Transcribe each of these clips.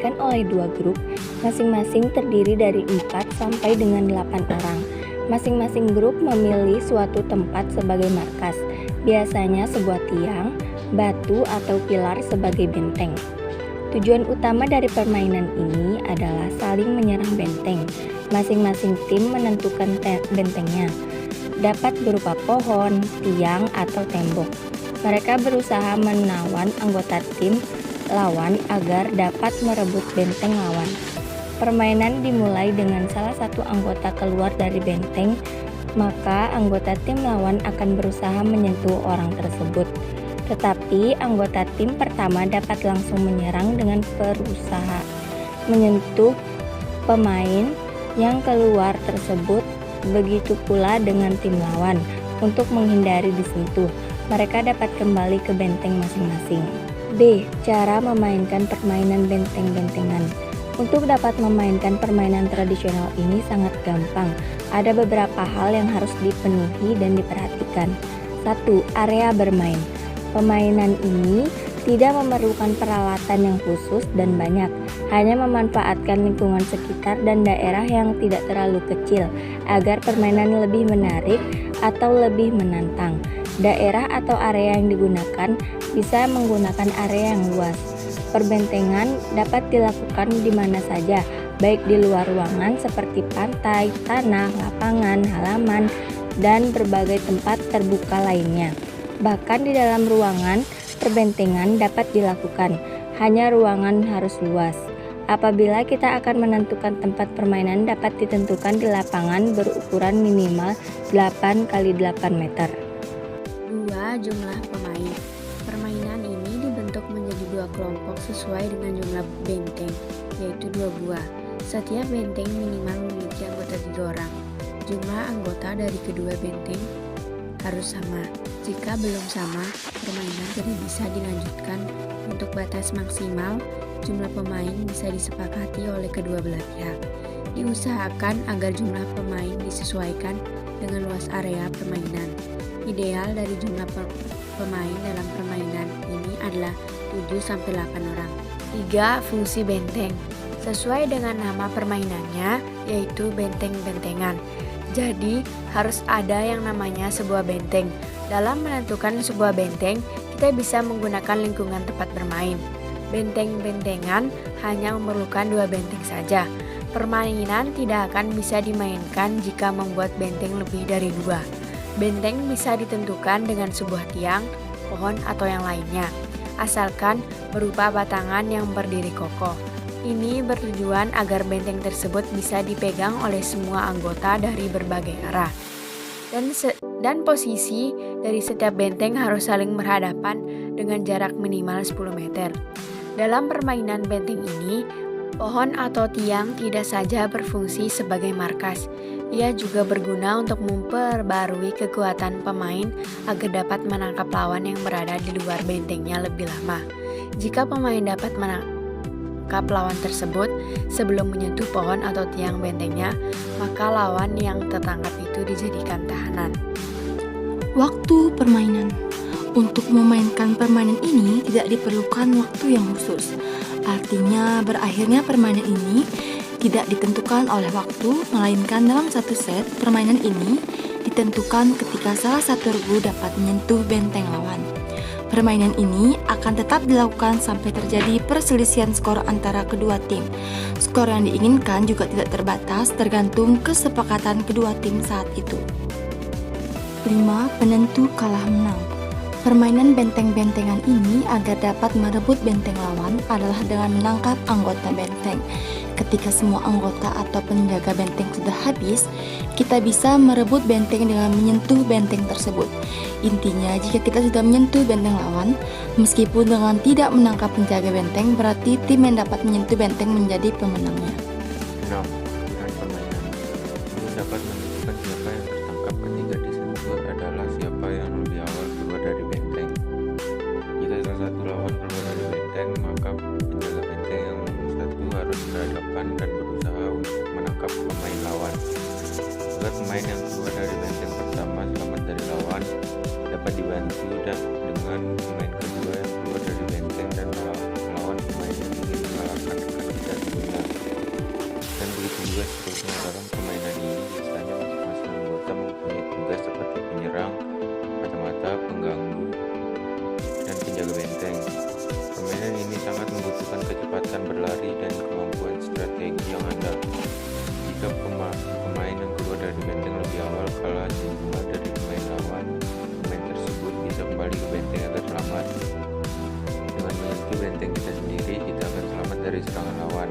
dimainkan oleh dua grup, masing-masing terdiri dari 4 sampai dengan 8 orang. Masing-masing grup memilih suatu tempat sebagai markas, biasanya sebuah tiang, batu, atau pilar sebagai benteng. Tujuan utama dari permainan ini adalah saling menyerang benteng. Masing-masing tim menentukan bentengnya, dapat berupa pohon, tiang, atau tembok. Mereka berusaha menawan anggota tim lawan agar dapat merebut benteng lawan. Permainan dimulai dengan salah satu anggota keluar dari benteng, maka anggota tim lawan akan berusaha menyentuh orang tersebut. Tetapi anggota tim pertama dapat langsung menyerang dengan berusaha menyentuh pemain yang keluar tersebut. Begitu pula dengan tim lawan. Untuk menghindari disentuh, mereka dapat kembali ke benteng masing-masing. B. Cara memainkan permainan benteng-bentengan. Untuk dapat memainkan permainan tradisional ini sangat gampang. Ada beberapa hal yang harus dipenuhi dan diperhatikan. 1. Area bermain. Permainan ini tidak memerlukan peralatan yang khusus dan banyak, hanya memanfaatkan lingkungan sekitar dan daerah yang tidak terlalu kecil agar permainan lebih menarik atau lebih menantang. Daerah atau area yang digunakan bisa menggunakan area yang luas. Perbentengan dapat dilakukan di mana saja, baik di luar ruangan seperti pantai, tanah, lapangan, halaman, dan berbagai tempat terbuka lainnya. Bahkan di dalam ruangan, perbentengan dapat dilakukan, hanya ruangan harus luas. Apabila kita akan menentukan tempat permainan dapat ditentukan di lapangan berukuran minimal 8 x 8 meter. 2. Jumlah pemain. Permainan ini dibentuk menjadi dua kelompok sesuai dengan jumlah benteng, yaitu 2 buah. Setiap benteng minimal memiliki anggota 3 orang. Jumlah anggota dari kedua benteng harus sama. Jika belum sama, permainan tidak bisa dilanjutkan. Untuk batas maksimal, jumlah pemain bisa disepakati oleh kedua belah pihak. Diusahakan agar jumlah pemain disesuaikan dengan luas area permainan. Ideal dari jumlah pemain dalam permainan ini adalah 7-8 orang. 3. Fungsi benteng. Sesuai dengan nama permainannya, yaitu benteng-bentengan. Jadi, harus ada yang namanya sebuah benteng. Dalam menentukan sebuah benteng, kita bisa menggunakan lingkungan tempat bermain. Benteng-bentengan hanya memerlukan 2 benteng saja. Permainan tidak akan bisa dimainkan jika membuat benteng lebih dari 2. Benteng bisa ditentukan dengan sebuah tiang, pohon, atau yang lainnya, asalkan berupa batangan yang berdiri kokoh. Ini bertujuan agar benteng tersebut bisa dipegang oleh semua anggota dari berbagai arah. Dan posisi dari setiap benteng harus saling berhadapan dengan jarak minimal 10 meter. Dalam permainan benteng ini, pohon atau tiang tidak saja berfungsi sebagai markas, ia juga berguna untuk memperbarui kekuatan pemain agar dapat menangkap lawan yang berada di luar bentengnya lebih lama. Jika pemain dapat menangkap lawan tersebut sebelum menyentuh pohon atau tiang bentengnya, maka lawan yang tertangkap itu dijadikan tahanan. Waktu permainan. Untuk memainkan permainan ini tidak diperlukan waktu yang khusus. Artinya berakhirnya permainan ini tidak ditentukan oleh waktu, melainkan dalam satu set permainan ini ditentukan ketika salah satu regu dapat menyentuh benteng lawan. Permainan ini akan tetap dilakukan sampai terjadi perselisihan skor antara kedua tim. Skor yang diinginkan juga tidak terbatas, tergantung kesepakatan kedua tim saat itu. 5. Penentu kalah menang. Permainan benteng-bentengan ini agar dapat merebut benteng lawan adalah dengan menangkap anggota benteng. Ketika semua anggota atau penjaga benteng sudah habis, kita bisa merebut benteng dengan menyentuh benteng tersebut. Intinya, jika kita sudah menyentuh benteng lawan, meskipun dengan tidak menangkap penjaga benteng, berarti tim yang dapat menyentuh benteng menjadi pemenangnya. 6. Aturan permainan. Untuk dapat menentukan siapa yang tertangkap ketika disentuh adalah siapa yang lebih awal keluar dari benteng. Jika salah satu lawan keluar dari benteng, maka penjaga benteng yang satu harus berhadapan dan berusaha untuk menangkap pemain lawan. Agar pemain yang keluar dari benteng pertama selamat dari lawan, dapat dibantu dengan pemain kedua yang keluar dari benteng dan melawan pemain yang ingin mengalahkan rekan. begitu juga seterusnya. Dalam permainan ini biasanya masing-masing anggota mempunyai tugas seperti penyerang, mata-mata, pengganggu, dan penjaga benteng. Permainan ini sangat membutuhkan kecepatan berlari dan kemampuan strategi yang andal. Jika pemain yang keluar dari benteng lebih awal kalah jumlah dari pemain lawan, pemain tersebut bisa kembali ke benteng agar selamat. Dengan menyentuh benteng kita sendiri, kita akan selamat dari serangan lawan.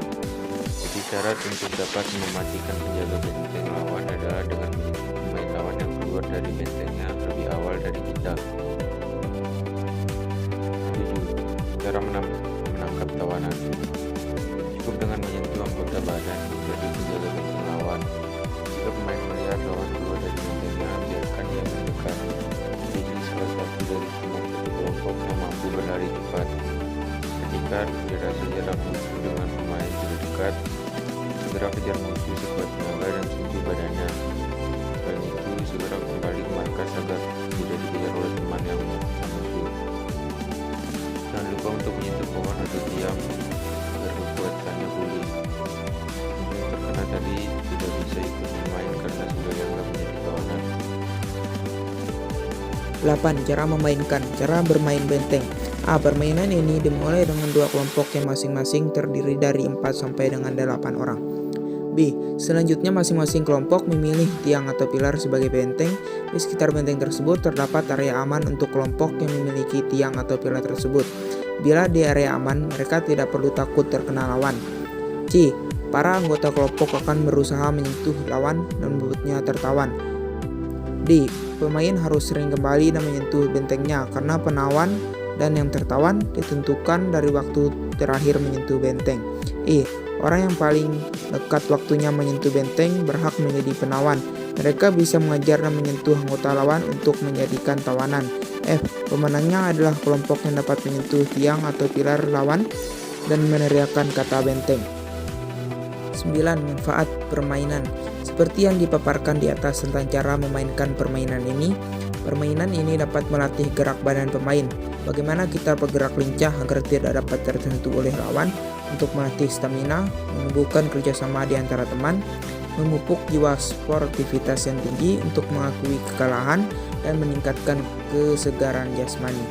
Jadi syarat untuk dapat mematikan penjaga benteng lawan adalah dengan menyentuh pemain lawan yang keluar dari bentengnya lebih awal dari kita. 7. Cara menangkap tawanan. Cukup dengan menyentuh anggota badan dari penjaga benteng lawan. Jika pemain melihat lawan keluar dari bentengnya, biarkan dia mendekat. Jadi salah satu dari pemain satu kelompok yang mampu berlari cepat. Ketika dirasa jarak musuh dengan pemain sudah dekat, segera kejar musuh sekuat tenaga dan sentuh badannya. Selain itu, segera kembali ke markas agar tidak dikejar oleh teman yang musuh. Jangan lupa untuk menyentuh pohon atau tiang agar kekuatannya pulih. Yang terkena tadi tidak bisa ikut bermain karena sudah dianggap menjadi tawanan. 8. Cara memainkan. Cara bermain benteng. A. Permainan ini dimulai dengan dua kelompok yang masing-masing terdiri dari 4 sampai dengan 8 orang. B. Selanjutnya masing-masing kelompok memilih tiang atau pilar sebagai benteng. Di sekitar benteng tersebut terdapat area aman untuk kelompok yang memiliki tiang atau pilar tersebut. Bila di area aman, mereka tidak perlu takut terkena lawan. C. Para anggota kelompok akan berusaha menyentuh lawan dan membuatnya tertawan. D. Pemain harus sering kembali dan menyentuh bentengnya karena penawan dan yang tertawan ditentukan dari waktu terakhir menyentuh benteng. E. Orang yang paling dekat waktunya menyentuh benteng berhak menjadi penawan. Mereka bisa mengejar dan menyentuh anggota lawan untuk menjadikan tawanan. F. Pemenangnya adalah kelompok yang dapat menyentuh tiang atau pilar lawan dan meneriakkan kata benteng. 9. Manfaat permainan. Seperti yang dipaparkan di atas tentang cara memainkan permainan ini dapat melatih gerak badan pemain. Bagaimana kita bergerak lincah agar tidak dapat tersentuh oleh lawan, untuk melatih stamina, menumbuhkan kerjasama di antara teman, memupuk jiwa sportivitas yang tinggi untuk mengakui kekalahan, dan meningkatkan kesegaran jasmani.